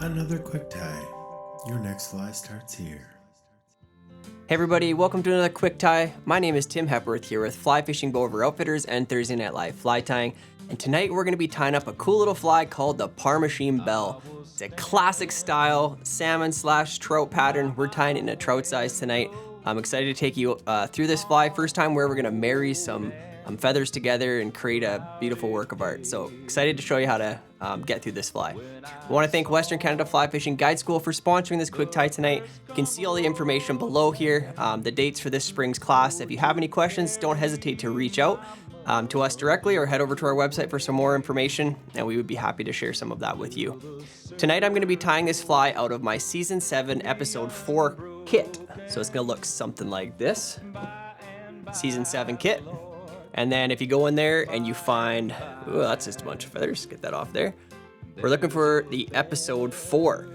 Another quick tie. Your next fly starts here. Hey everybody, welcome to another quick tie. My name is Tim Hepworth here with Fly Fishing Bow Over Outfitters and Thursday Night Live Fly Tying. And tonight we're going to be tying up a cool little fly called the Parmacheene Belle. It's a classic style salmon/trout pattern. We're tying it in a trout size tonight. I'm excited to take you through this fly. First time where we're going to marry some feathers together and create a beautiful work of art. So excited to show you how to get through this fly. I want to thank Western Canada Fly Fishing Guide School for sponsoring this quick tie tonight. You can see all the information below here, the dates for this spring's class. If you have any questions, don't hesitate to reach out to us directly or head over to our website for some more information, and we would be happy to share some of that with you. Tonight I'm going to be tying this fly out of my Season 7 Episode 4 kit. So it's going to look something like this. Season 7 kit. And then if you go in there and you find, ooh, that's just a bunch of feathers, get that off there. We're looking for the Episode 4.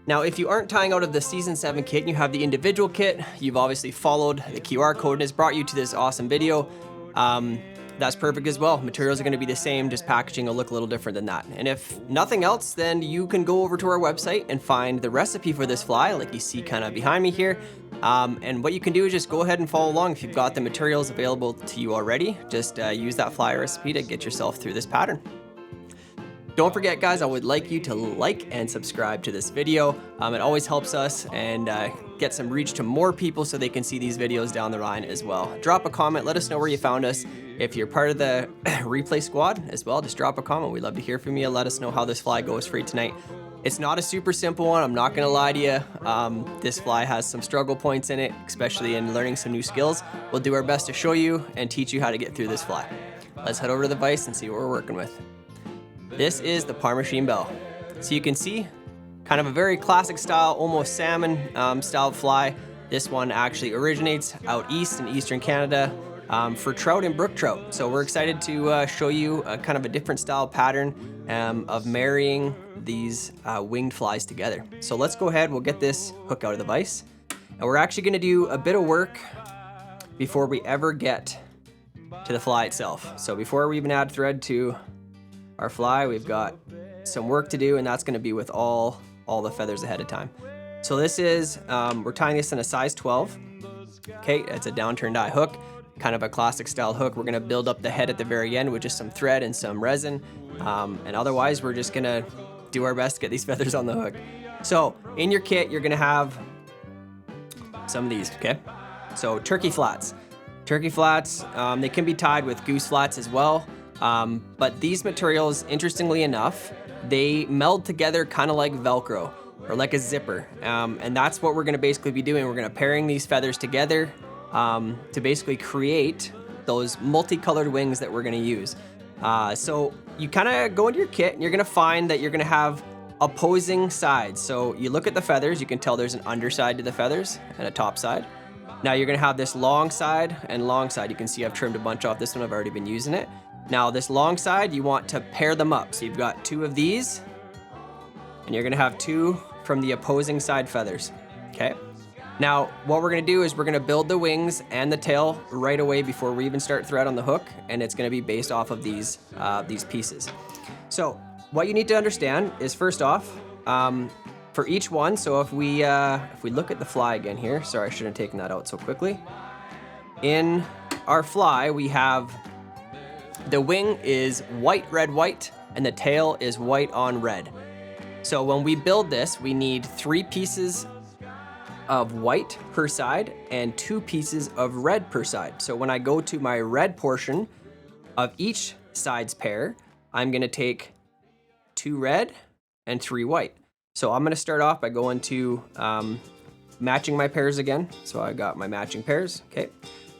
Now, if you aren't tying out of the Season 7 kit and you have the individual kit, you've obviously followed the QR code and it's brought you to this awesome video. That's perfect as well. Materials are going to be the same, just packaging will look a little different than that. And if nothing else, then you can go over to our website and find the recipe for this fly, like you see kind of behind me here. And what you can do is just go ahead and follow along. If you've got the materials available to you already, just use that fly recipe to get yourself through this pattern. Don't forget, guys, I would like you to like and subscribe to this video. It always helps us and get some reach to more people so they can see these videos down the line as well. Drop a comment, let us know where you found us. If you're part of the replay squad as well, just drop a comment. We'd love to hear from you. Let us know how this fly goes for you tonight. It's not a super simple one, I'm not gonna lie to you. This fly has some struggle points in it, especially in learning some new skills. We'll do our best to show you and teach you how to get through this fly. Let's head over to the vise and see what we're working with. This is the Parmacheene Belle. So you can see, kind of a very classic style, almost salmon style fly. This one actually originates out east in eastern Canada for trout and brook trout. So we're excited to show you a kind of a different style pattern of marrying these winged flies together. So let's go ahead, we'll get this hook out of the vise. And we're actually gonna do a bit of work before we ever get to the fly itself. So before we even add thread to our fly, we've got some work to do, and that's gonna be with all the feathers ahead of time. So this is, we're tying this in a size 12. Okay, it's a downturned eye hook, kind of a classic style hook. We're gonna build up the head at the very end with just some thread and some resin. And otherwise, we're just gonna do our best to get these feathers on the hook. So in your kit, you're gonna have some of these, okay? So turkey flats. Turkey flats, they can be tied with goose flats as well. But these materials, interestingly enough, they meld together kind of like Velcro or like a zipper. And that's what we're gonna basically be doing. We're gonna pairing these feathers together to basically create those multicolored wings that we're gonna use. So you kind of go into your kit and you're gonna find that you're gonna have opposing sides. So you look at the feathers, you can tell there's an underside to the feathers and a top side. Now you're gonna have this long side and long side. You can see I've trimmed a bunch off this one, I've already been using it. Now this long side, you want to pair them up. So you've got two of these, and you're gonna have two from the opposing side feathers, okay? Now, what we're gonna do is we're gonna build the wings and the tail right away before we even start thread on the hook, and it's gonna be based off of these pieces. So what you need to understand is, first off, for each one, so if we look at the fly again here, sorry, I shouldn't have taken that out so quickly. In our fly, we have the wing is white, white, and the tail is white on red. So when we build this, we need 3 pieces of white per side and 2 pieces of red per side. So when I go to my red portion of each side's pair, I'm gonna take 2 red and 3 white. So I'm gonna start off by going to matching my pairs again. So I got my matching pairs, okay.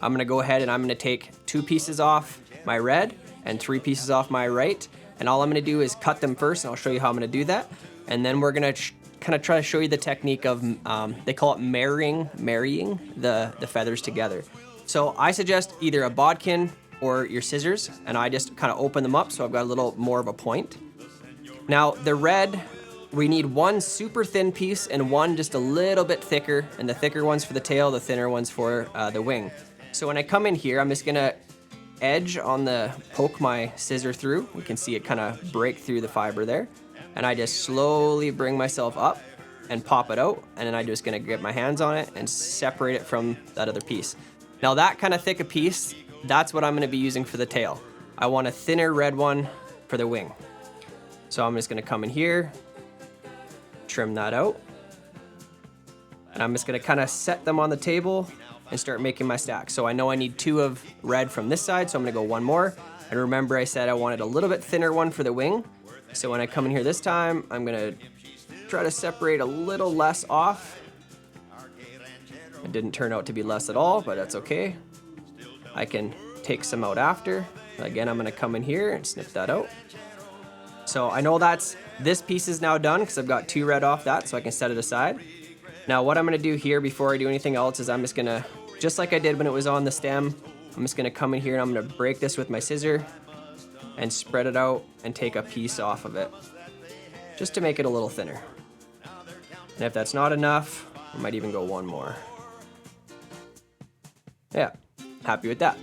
I'm gonna go ahead and I'm gonna take 2 pieces off my red and 3 pieces off my right. And all I'm gonna do is cut them first, and I'll show you how I'm gonna do that. And then we're gonna kind of try to show you the technique of, they call it marrying the feathers together. So I suggest either a bodkin or your scissors, and I just kind of open them up so I've got a little more of a point. Now the red, we need 1 super thin piece and 1 just a little bit thicker, and the thicker one's for the tail, the thinner one's for the wing. So when I come in here, I'm just gonna edge on the, poke my scissor through. You can see it kind of break through the fiber there. and I just slowly bring myself up and pop it out, and then I'm just gonna get my hands on it and separate it from that other piece. Now that kind of thick a piece, that's what I'm gonna be using for the tail. I want a thinner red one for the wing. So I'm just gonna come in here, trim that out, and I'm just gonna kind of set them on the table and start making my stack. So I know I need 2 of red from this side, so I'm gonna go 1 more. And remember I said I wanted a little bit thinner one for the wing. So when I come in here this time, I'm gonna try to separate a little less off. It didn't turn out to be less at all, but that's okay. I can take some out after. Again, I'm gonna come in here and snip that out. So I know this piece is now done because I've got 2 red off that, so I can set it aside. Now what I'm gonna do here before I do anything else is I'm just gonna, just like I did when it was on the stem, I'm just gonna come in here and I'm gonna break this with my scissor and spread it out and take a piece off of it, just to make it a little thinner. And if that's not enough, I might even go 1 more. Yeah, happy with that.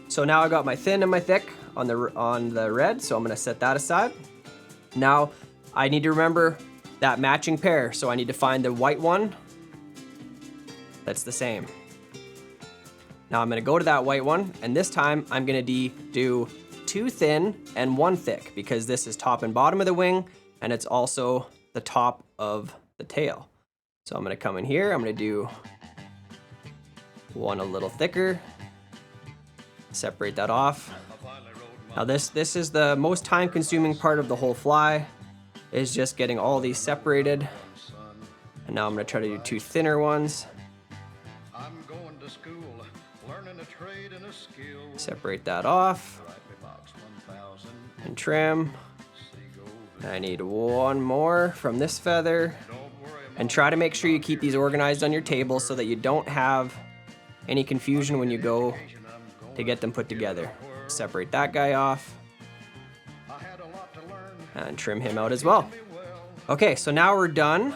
So now I got my thin and my thick on the red, so I'm gonna set that aside. Now I need to remember that matching pair, so I need to find the white one that's the same. Now I'm gonna go to that white one, and this time I'm gonna do 2 thin and 1 thick, because this is top and bottom of the wing, and it's also the top of the tail. So I'm gonna come in here, I'm gonna do 1 a little thicker, separate that off. Now this is the most time consuming part of the whole fly, is just getting all these separated. And now I'm gonna try to do 2 thinner ones. Separate that off and trim. I need 1 more from this feather, and try to make sure you keep these organized on your table so that you don't have any confusion when you go to get them put together. Separate that guy off and trim him out as well. Okay, so now we're done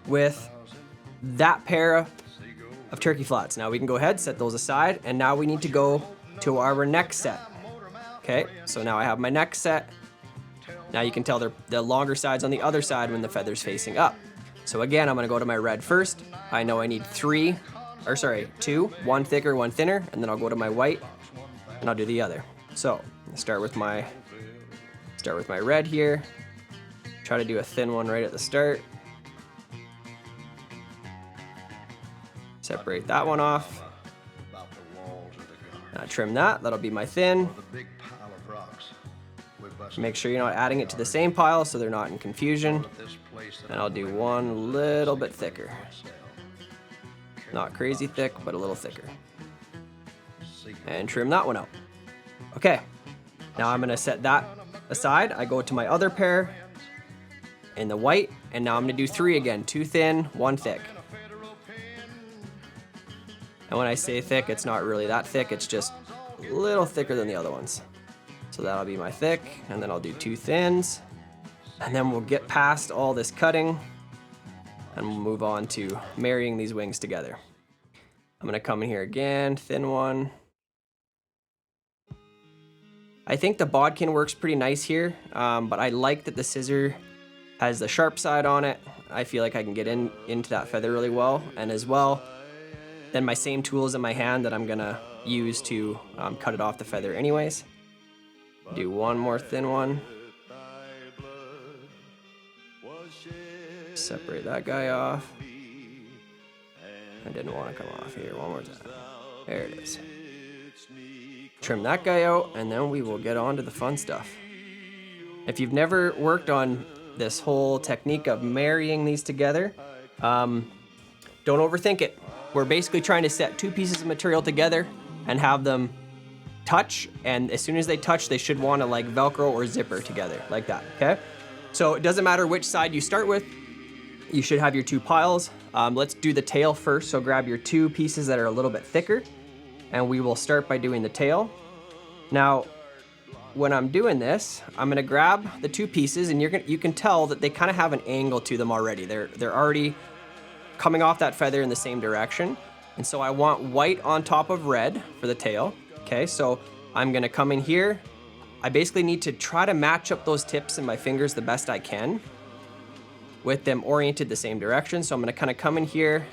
with that pair of turkey flats. Now we can go ahead, set those aside, and now we need to go to our neck set. Okay, so now I have my neck set. Now you can tell the longer side's on the other side when the feather's facing up. So again, I'm gonna go to my red first. I know I need 2, 1 thicker, 1 thinner, and then I'll go to my white and I'll do the other. So start with my red here. Try to do a thin one right at the start. Separate that one off. Now trim that, that'll be my thin. Make sure you're not adding it to the same pile so they're not in confusion. And I'll do 1 little bit thicker. Not crazy thick, but a little thicker. And trim that one out. Okay, now I'm gonna set that aside. I go to my other pair in the white, and now I'm gonna do 3 again. 2 thin, 1 thick. And when I say thick, it's not really that thick, it's just a little thicker than the other ones. So that'll be my thick, and then I'll do 2 thins, and then we'll get past all this cutting, and we'll move on to marrying these wings together. I'm gonna come in here again, thin one. I think the bodkin works pretty nice here, but I like that the scissor has the sharp side on it. I feel like I can get into that feather really well, and as well, then my same tools in my hand that I'm gonna use to cut it off the feather anyways. Do 1 more thin one. Separate that guy off. I didn't want to come off here. 1 more time. There it is. Trim that guy out, and then we will get on to the fun stuff. If you've never worked on this whole technique of marrying these together, don't overthink it. We're basically trying to set 2 pieces of material together and have them touch, and as soon as they touch, they should want to like Velcro or zipper together, like that, okay? So it doesn't matter which side you start with, you should have your 2 piles. Let's do the tail first, so grab your 2 pieces that are a little bit thicker, and we will start by doing the tail. Now, when I'm doing this, I'm gonna grab the 2 pieces, and you can tell that they kind of have an angle to them already. They're already coming off that feather in the same direction. And so I want white on top of red for the tail. Okay, so I'm gonna come in here I basically need to try to match up those tips in my fingers the best I can with them oriented the same direction. So I'm gonna kind of come in here,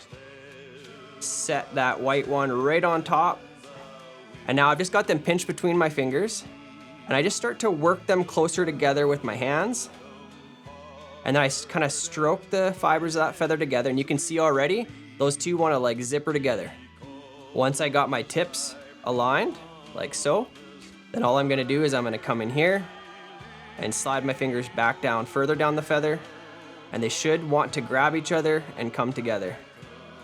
set that white one right on top. And now I've just got them pinched between my fingers, and I just start to work them closer together with my hands. And then I kind of stroke the fibers of that feather together, and you can see already those two want to like zipper together. Once I got my tips aligned, like so, then all I'm gonna do is I'm gonna come in here and slide my fingers back down, further down the feather, and they should want to grab each other and come together.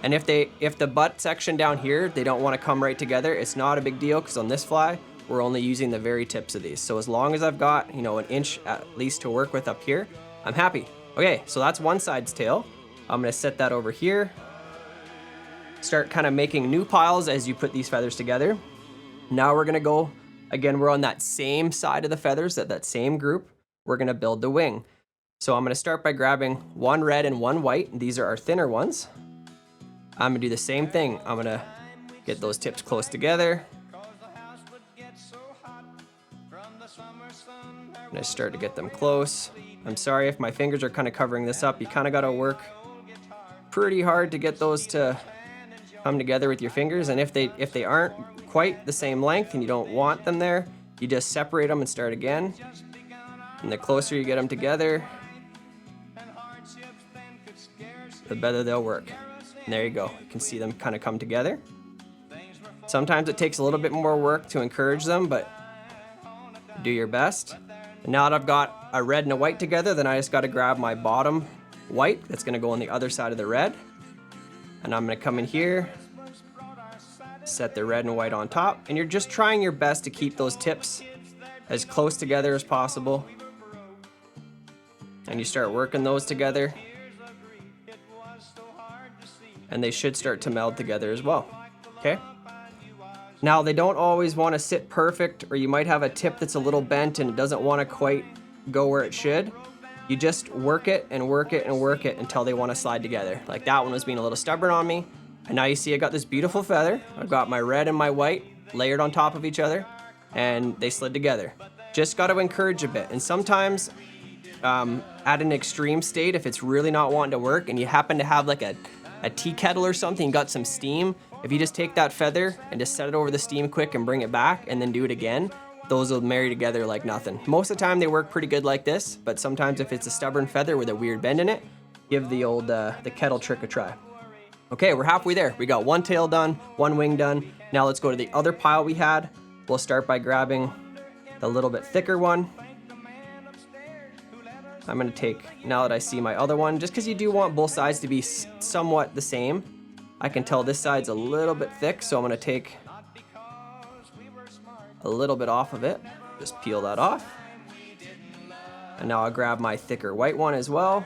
And if the butt section down here, they don't want to come right together, it's not a big deal, because on this fly, we're only using the very tips of these. So as long as I've got, you know, an inch at least to work with up here, I'm happy. Okay, so that's one side's tail. I'm gonna set that over here. Start kind of making new piles as you put these feathers together. Now we're gonna go, again, we're on that same side of the feathers, that same group. We're gonna build the wing. So I'm gonna start by grabbing one red and one white. These are our thinner ones. I'm gonna do the same thing. I'm gonna get those tips close together. I'm gonna start to get them close. I'm sorry if my fingers are kind of covering this up. You kind of gotta work pretty hard to get those to come together with your fingers. And if they aren't quite the same length and you don't want them there, you just separate them and start again. And the closer you get them together, the better they'll work. And there you go. You can see them kind of come together. Sometimes it takes a little bit more work to encourage them, but do your best. And now that I've got a red and a white together, then I just got to grab my bottom white that's going to go on the other side of the red. And I'm going to come in here, set the red and white on top, and you're just trying your best to keep those tips as close together as possible. And you start working those together, and they should start to meld together as well. Okay? Now, they don't always want to sit perfect, or you might have a tip that's a little bent and it doesn't want to quite go where it should. You just work it and work it and work it until they want to slide together. Like that one was being a little stubborn on me. And now you see I got this beautiful feather. I've got my red and my white layered on top of each other, and they slid together. Just got to encourage a bit. And sometimes at an extreme state, if it's really not wanting to work and you happen to have like a tea kettle or something, got some steam, if you just take that feather and just set it over the steam quick and bring it back and then do it again, those will marry together like nothing. Most of the time they work pretty good like this, but sometimes if it's a stubborn feather with a weird bend in it, give the old the kettle trick a try. Okay, we're halfway there. We got one tail done, one wing done. Now let's go to the other pile we had. We'll start by grabbing the little bit thicker one. I'm gonna take, now that I see my other one, just because you do want both sides to be somewhat the same. I can tell this side's a little bit thick, so I'm gonna take a little bit off of it. Just peel that off. And now I'll grab my thicker white one as well.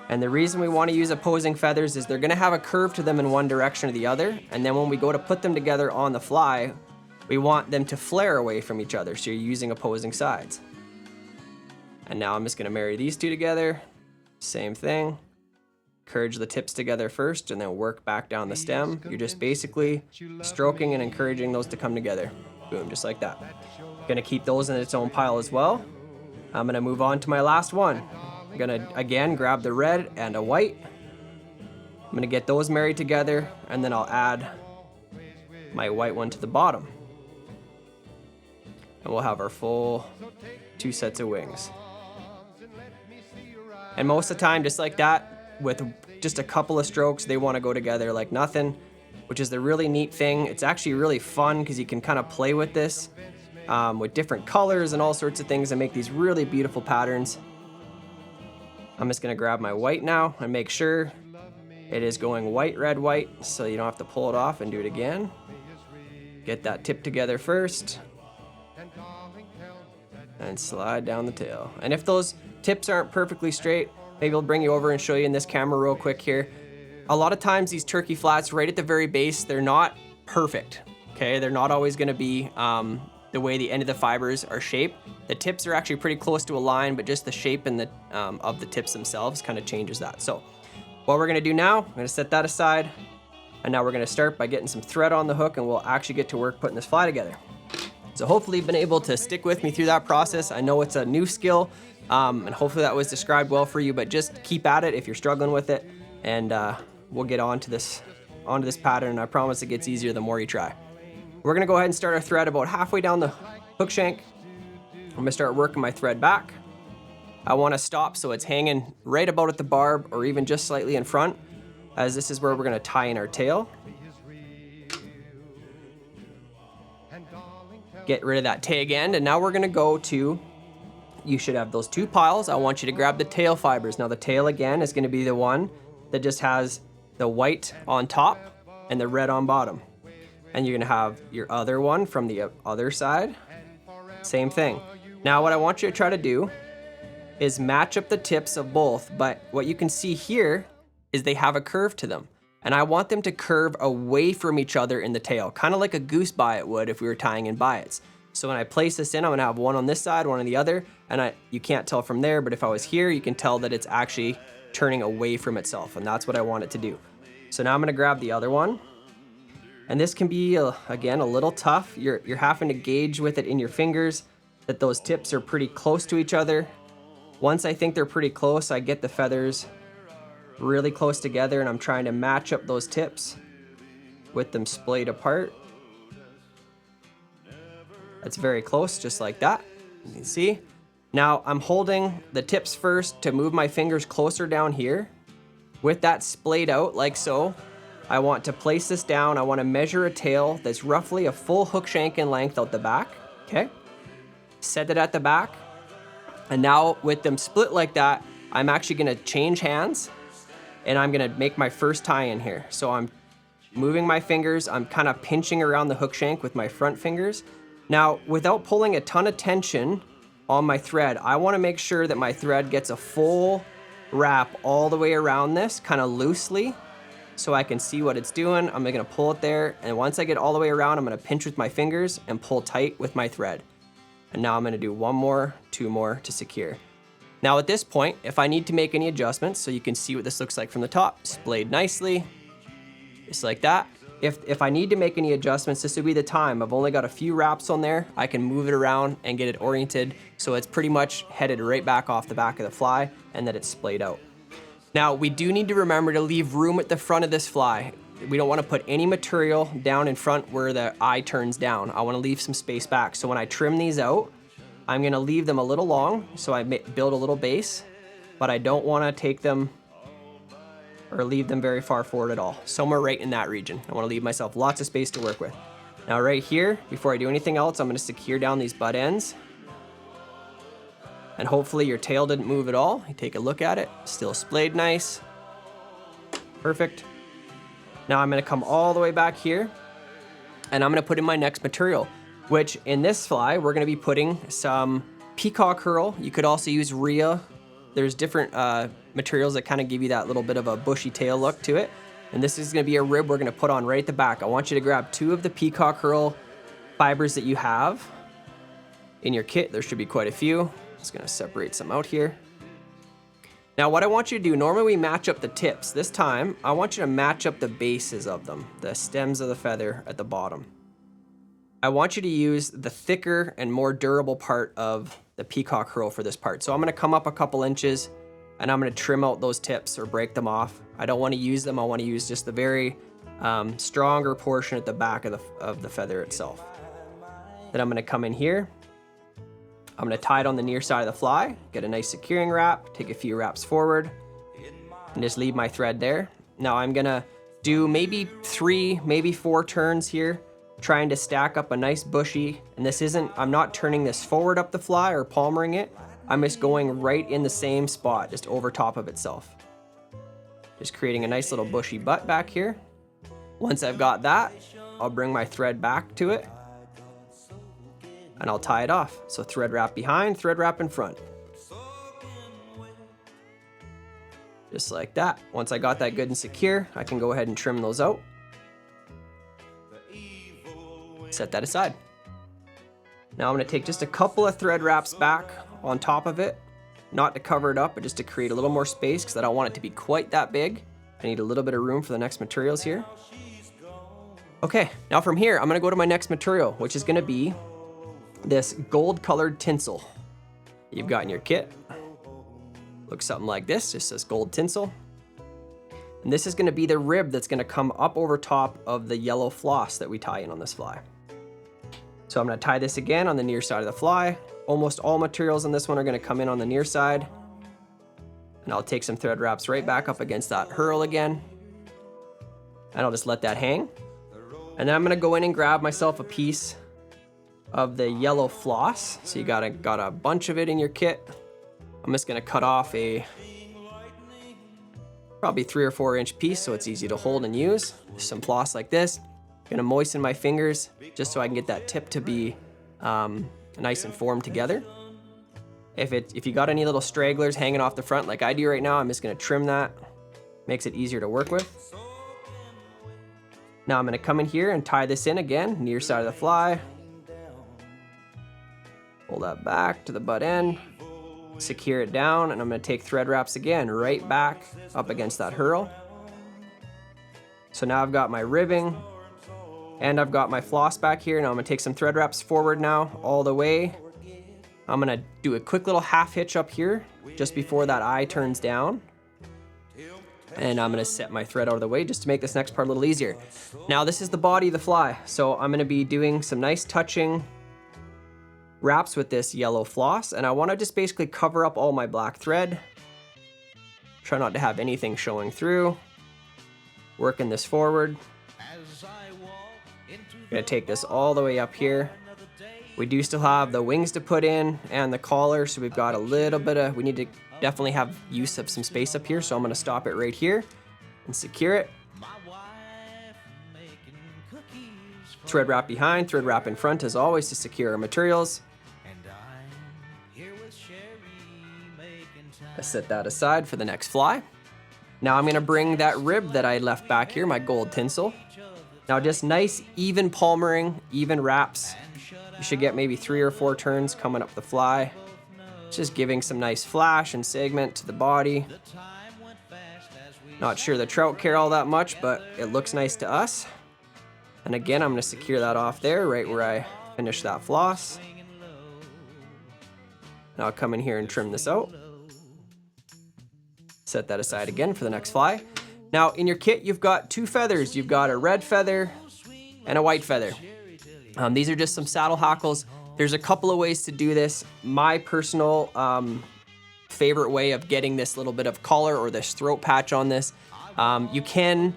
And the reason we want to use opposing feathers is they're gonna have a curve to them in one direction or the other, and then when we go to put them together on the fly, we want them to flare away from each other, so you're using opposing sides. And now I'm just gonna marry these two together. Same thing. Encourage the tips together first and then work back down the stem. You're just basically stroking and encouraging those to come together. Boom, just like that. Gonna keep those in its own pile as well. I'm gonna move on to my last one. I'm gonna again grab the red and a white. I'm gonna get those married together, and then I'll add my white one to the bottom. And we'll have our full 2 sets of wings. And most of the time, just like that, with just a couple of strokes, they want to go together like nothing, which is the really neat thing. It's actually really fun because you can kind of play with this with different colors and all sorts of things and make these really beautiful patterns. I'm just going to grab my white now and make sure it is going white, red, white, so you don't have to pull it off and do it again. Get that tip together first and slide down the tail. And if those tips aren't perfectly straight, maybe I'll bring you over and show you in this camera real quick here. A lot of times these turkey flats right at the very base, they're not perfect, okay? They're not always gonna be the way the end of the fibers are shaped. The tips are actually pretty close to a line, but just the shape and of the tips themselves kind of changes that. So what we're gonna do now, I'm gonna set that aside, and now we're gonna start by getting some thread on the hook, and we'll actually get to work putting this fly together. So hopefully you've been able to stick with me through that process. I know it's a new skill, and hopefully that was described well for you, but just keep at it if you're struggling with it, and we'll get onto this pattern, and I promise it gets easier the more you try. We're gonna go ahead and start our thread about halfway down the hook shank. I'm gonna start working my thread back. I wanna stop so it's hanging right about at the barb or even just slightly in front, as this is where we're gonna tie in our tail. Get rid of that tag end, and now we're gonna go to, you should have those two piles. I want you to grab the tail fibers. Now the tail again is gonna be the one that just has the white on top and the red on bottom. And you're gonna have your other one from the other side. Same thing. Now what I want you to try to do is match up the tips of both, but what you can see here is they have a curve to them. And I want them to curve away from each other in the tail, kind of like a goose biot would if we were tying in biots. So when I place this in, I'm gonna have one on this side, one on the other, and you can't tell from there, but if I was here, you can tell that it's actually turning away from itself, and that's what I want it to do. So now I'm gonna grab the other one. And this can be, again, a little tough. You're having to gauge with it in your fingers that those tips are pretty close to each other. Once I think they're pretty close, I get the feathers really close together, and I'm trying to match up those tips with them splayed apart. That's very close, just like that. You can see. Now I'm holding the tips first to move my fingers closer down here. With that splayed out like so, I want to place this down. I want to measure a tail that's roughly a full hook shank in length out the back, okay? Set it at the back. And now with them split like that, I'm actually gonna change hands, and I'm gonna make my first tie in here. So I'm moving my fingers, I'm kind of pinching around the hook shank with my front fingers. Now, without pulling a ton of tension on my thread, I wanna make sure that my thread gets a full wrap all the way around this, kind of loosely, so I can see what it's doing. I'm gonna pull it there, and once I get all the way around, I'm gonna pinch with my fingers and pull tight with my thread. And now I'm gonna do one more, two more to secure. Now at this point, if I need to make any adjustments, so you can see what this looks like from the top, splayed nicely, just like that. If I need to make any adjustments, this would be the time. I've only got a few wraps on there. I can move it around and get it oriented so it's pretty much headed right back off the back of the fly and that it's splayed out. Now, we do need to remember to leave room at the front of this fly. We don't want to put any material down in front where the eye turns down. I want to leave some space back. So when I trim these out, I'm going to leave them a little long so I build a little base, but I don't want to take them or leave them very far forward at all. Somewhere right in that region. I want to leave myself lots of space to work with. Now right here, before I do anything else, I'm going to secure down these butt ends. And hopefully your tail didn't move at all. You take a look at it, still splayed nice. Perfect. Now I'm gonna come all the way back here, and I'm gonna put in my next material, which in this fly, we're gonna be putting some peacock herl. You could also use rhea. There's different materials that kind of give you that little bit of a bushy tail look to it. And this is gonna be a rib we're gonna put on right at the back. I want you to grab 2 of the peacock herl fibers that you have in your kit. There should be quite a few. Just gonna separate some out here. Now what I want you to do, normally we match up the tips. This time, I want you to match up the bases of them, the stems of the feather at the bottom. I want you to use the thicker and more durable part of the peacock herl for this part. So I'm gonna come up a couple inches and I'm gonna trim out those tips or break them off. I don't wanna use them, I wanna use just the very stronger portion at the back of the feather itself. Then I'm gonna come in here. I'm gonna tie it on the near side of the fly, get a nice securing wrap, take a few wraps forward, and just leave my thread there. Now I'm gonna do maybe 3, maybe 4 turns here, trying to stack up a nice bushy, and I'm not turning this forward up the fly or palmering it, I'm just going right in the same spot, just over top of itself. Just creating a nice little bushy butt back here. Once I've got that, I'll bring my thread back to it, and I'll tie it off. So thread wrap behind, thread wrap in front. Just like that. Once I got that good and secure, I can go ahead and trim those out. Set that aside. Now I'm gonna take just a couple of thread wraps back on top of it, not to cover it up, but just to create a little more space because I don't want it to be quite that big. I need a little bit of room for the next materials here. Okay, now from here, I'm gonna go to my next material, which is gonna be this gold colored tinsel you've got in your kit. Looks something like this, just this gold tinsel. And this is gonna be the rib that's gonna come up over top of the yellow floss that we tie in on this fly. So I'm gonna tie this again on the near side of the fly. Almost all materials on this one are gonna come in on the near side. And I'll take some thread wraps right back up against that herl again. And I'll just let that hang. And then I'm gonna go in and grab myself a piece of the yellow floss. So you got a bunch of it in your kit. I'm just gonna cut off a probably 3 or 4 inch piece so it's easy to hold and use. Some floss like this. Gonna moisten my fingers just so I can get that tip to be nice and formed together. If you got any little stragglers hanging off the front like I do right now, I'm just gonna trim that. Makes it easier to work with. Now I'm gonna come in here and tie this in again, near side of the fly. Pull that back to the butt end, secure it down, and I'm gonna take thread wraps again, right back up against that herl. So now I've got my ribbing, and I've got my floss back here. Now I'm gonna take some thread wraps forward now, all the way. I'm gonna do a quick little half hitch up here, just before that eye turns down. And I'm gonna set my thread out of the way just to make this next part a little easier. Now this is the body of the fly. So I'm gonna be doing some nice touching wraps with this yellow floss, and I wanna just basically cover up all my black thread. Try not to have anything showing through. Working this forward. Gonna take this all the way up here. We do still have the wings to put in and the collar, so we've got a little bit of, we need to definitely have use of some space up here, so I'm gonna stop it right here and secure it. Thread wrap behind, thread wrap in front as always to secure our materials. I set that aside for the next fly. Now I'm gonna bring that rib that I left back here, my gold tinsel. Now just nice, even palmering, even wraps. You should get maybe 3 or 4 turns coming up the fly. Just giving some nice flash and segment to the body. Not sure the trout care all that much, but it looks nice to us. And again, I'm gonna secure that off there, right where I finish that floss. Now I'll come in here and trim this out. Set that aside again for the next fly. Now in your kit, you've got 2 feathers. You've got a red feather and a white feather. These are just some saddle hackles. There's a couple of ways to do this. My personal favorite way of getting this little bit of collar or this throat patch on this, you can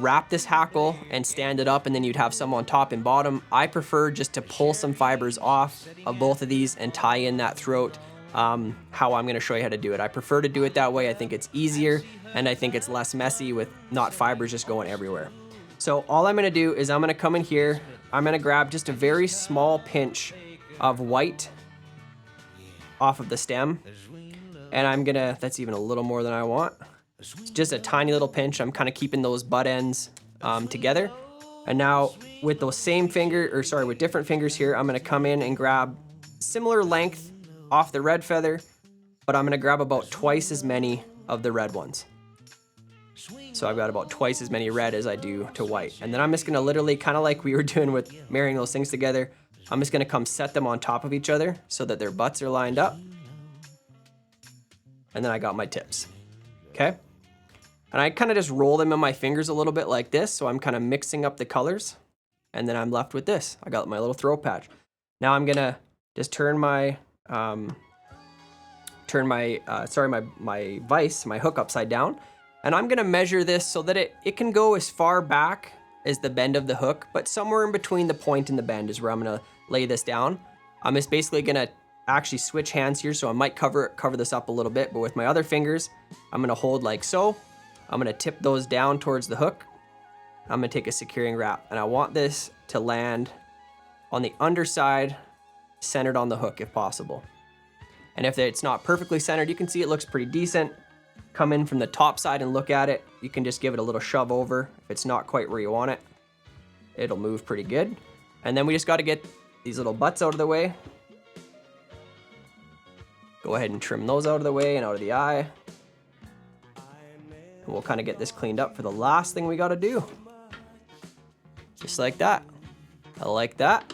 wrap this hackle and stand it up, and then you'd have some on top and bottom. I prefer just to pull some fibers off of both of these and tie in that throat. How I'm gonna show you how to do it. I prefer to do it that way. I think it's easier, and I think it's less messy with not fibers just going everywhere. So all I'm gonna do is I'm gonna come in here, I'm gonna grab just a very small pinch of white off of the stem, and I'm gonna, that's even a little more than I want. It's just a tiny little pinch. I'm kind of keeping those butt ends together. And now with those same with different fingers here, I'm gonna come in and grab similar length off the red feather, but I'm gonna grab about twice as many of the red ones. So I've got about twice as many red as I do to white. And then I'm just gonna literally, kind of like we were doing with marrying those things together, I'm just gonna come set them on top of each other so that their butts are lined up. And then I got my tips, okay? And I kind of just roll them in my fingers a little bit like this, so I'm kind of mixing up the colors. And then I'm left with this. I got my little throat patch. Now I'm gonna just turn my vise, my hook upside down. And I'm gonna measure this so that it can go as far back as the bend of the hook, but somewhere in between the point and the bend is where I'm gonna lay this down. I'm just basically gonna actually switch hands here, so I might cover this up a little bit, but with my other fingers, I'm gonna hold like so. I'm gonna tip those down towards the hook. I'm gonna take a securing wrap, and I want this to land on the underside, centered on the hook if possible. And if it's not perfectly centered, you can see it looks pretty decent. Come in from the top side and look at it. You can just give it a little shove over. If it's not quite where you want it, it'll move pretty good. And then we just gotta get these little butts out of the way. Go ahead and trim those out of the way and out of the eye. And we'll kind of get this cleaned up for the last thing we gotta do. Just like that. I like that.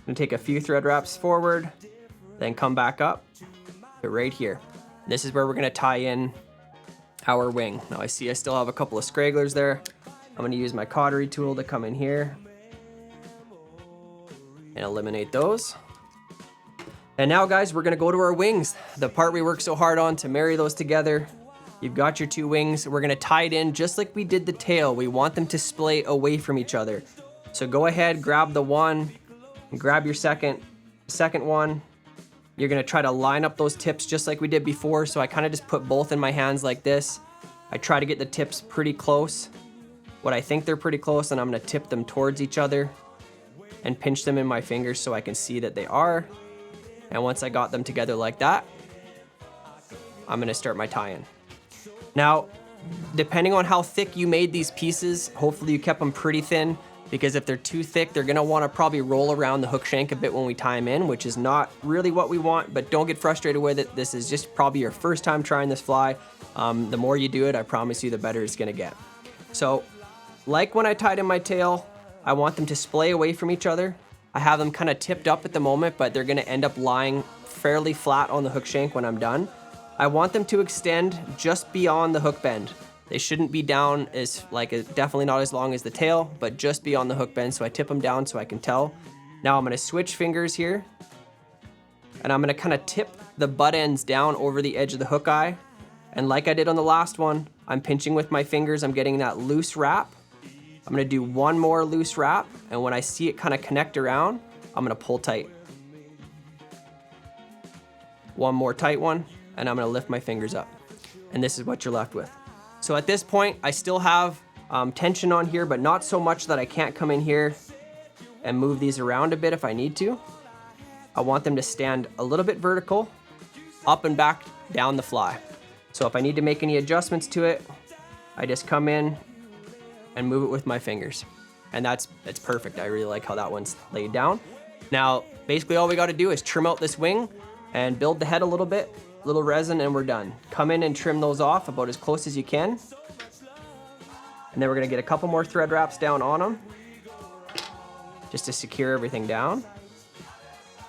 I'm gonna take a few thread wraps forward, then come back up to right here. This is where we're gonna tie in our wing. Now I see I still have a couple of scragglers there. I'm gonna use my cautery tool to come in here and eliminate those. And now guys, we're gonna go to our wings, the part we worked so hard on to marry those together. You've got your two wings. We're gonna tie it in just like we did the tail. We want them to splay away from each other. So go ahead, grab the one, and grab your second one. You're gonna try to line up those tips just like we did before. So I kind of just put both in my hands like this. I try to get the tips pretty close. What I think they're pretty close, and I'm gonna tip them towards each other and pinch them in my fingers so I can see that they are. And once I got them together like that, I'm gonna start my tie-in. Now, depending on how thick you made these pieces, hopefully you kept them pretty thin, because if they're too thick, they're gonna wanna probably roll around the hook shank a bit when we tie them in, which is not really what we want, but don't get frustrated with it. This is just probably your first time trying this fly. The more you do it, I promise you, the better it's gonna get. So, like when I tied in my tail, I want them to splay away from each other. I have them kind of tipped up at the moment, but they're gonna end up lying fairly flat on the hook shank when I'm done. I want them to extend just beyond the hook bend. They shouldn't be down as, definitely not as long as the tail, but just beyond the hook bend. So I tip them down so I can tell. Now I'm gonna switch fingers here, and I'm gonna kind of tip the butt ends down over the edge of the hook eye. And like I did on the last one, I'm pinching with my fingers. I'm getting that loose wrap. I'm gonna do one more loose wrap, and when I see it kind of connect around, I'm gonna pull tight. One more tight one, and I'm gonna lift my fingers up. And this is what you're left with. So at this point, I still have tension on here, but not so much that I can't come in here and move these around a bit if I need to. I want them to stand a little bit vertical, up and back down the fly. So if I need to make any adjustments to it, I just come in and move it with my fingers. And that's perfect. I really like how that one's laid down. Now, basically all we gotta do is trim out this wing and build the head a little bit, little resin, and we're done. Come in and trim those off about as close as you can. And then we're gonna get a couple more thread wraps down on them just to secure everything down.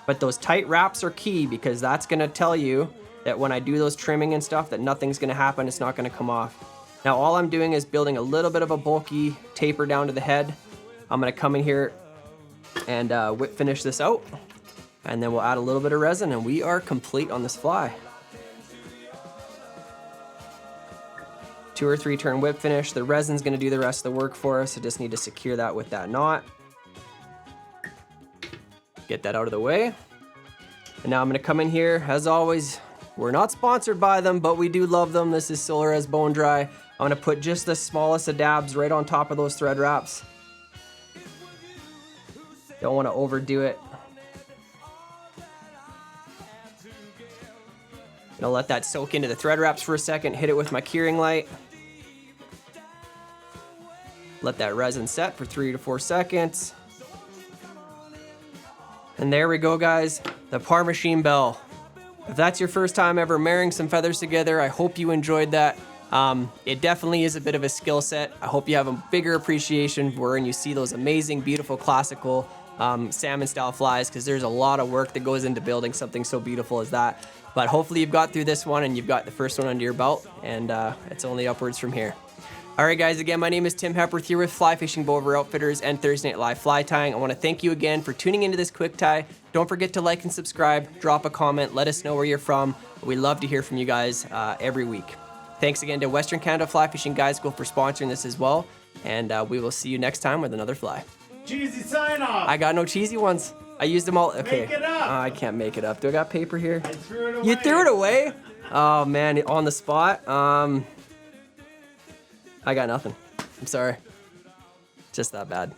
But those tight wraps are key, because that's gonna tell you that when I do those trimming and stuff, that nothing's gonna happen, it's not gonna come off. Now all I'm doing is building a little bit of a bulky taper down to the head. I'm gonna come in here and whip finish this out, and then we'll add a little bit of resin, and we are complete on this fly. 2 or 3 turn whip finish. The resin's gonna do the rest of the work for us. I just need to secure that with that knot. Get that out of the way. And now I'm gonna come in here, as always, we're not sponsored by them, but we do love them. This is Solarez Bone Dry. I'm gonna put just the smallest of dabs right on top of those thread wraps. Don't wanna overdo it. Gonna let that soak into the thread wraps for a second, hit it with my curing light. Let that resin set for 3 to 4 seconds. And there we go, guys, the Parmacheene Belle. If that's your first time ever marrying some feathers together, I hope you enjoyed that. It definitely is a bit of a skill set. I hope you have a bigger appreciation for when you see those amazing, beautiful, classical salmon style flies, because there's a lot of work that goes into building something so beautiful as that. But hopefully you've got through this one and you've got the first one under your belt, and it's only upwards from here. All right, guys, again, my name is Tim Hepworth here with Fly Fishing Bow Over Outfitters and Thursday Night Live Fly Tying. I want to thank you again for tuning into this quick tie. Don't forget to like and subscribe, drop a comment, let us know where you're from. We love to hear from you guys every week. Thanks again to Western Canada Fly Fishing Guide School for sponsoring this as well, and we will see you next time with another fly. Cheesy sign off. I got no cheesy ones. I used them all. Okay. Make it up. I can't make it up. Do I got paper here? I threw it away. You threw it away? Oh man, on the spot. I got nothing. I'm sorry. Just that bad.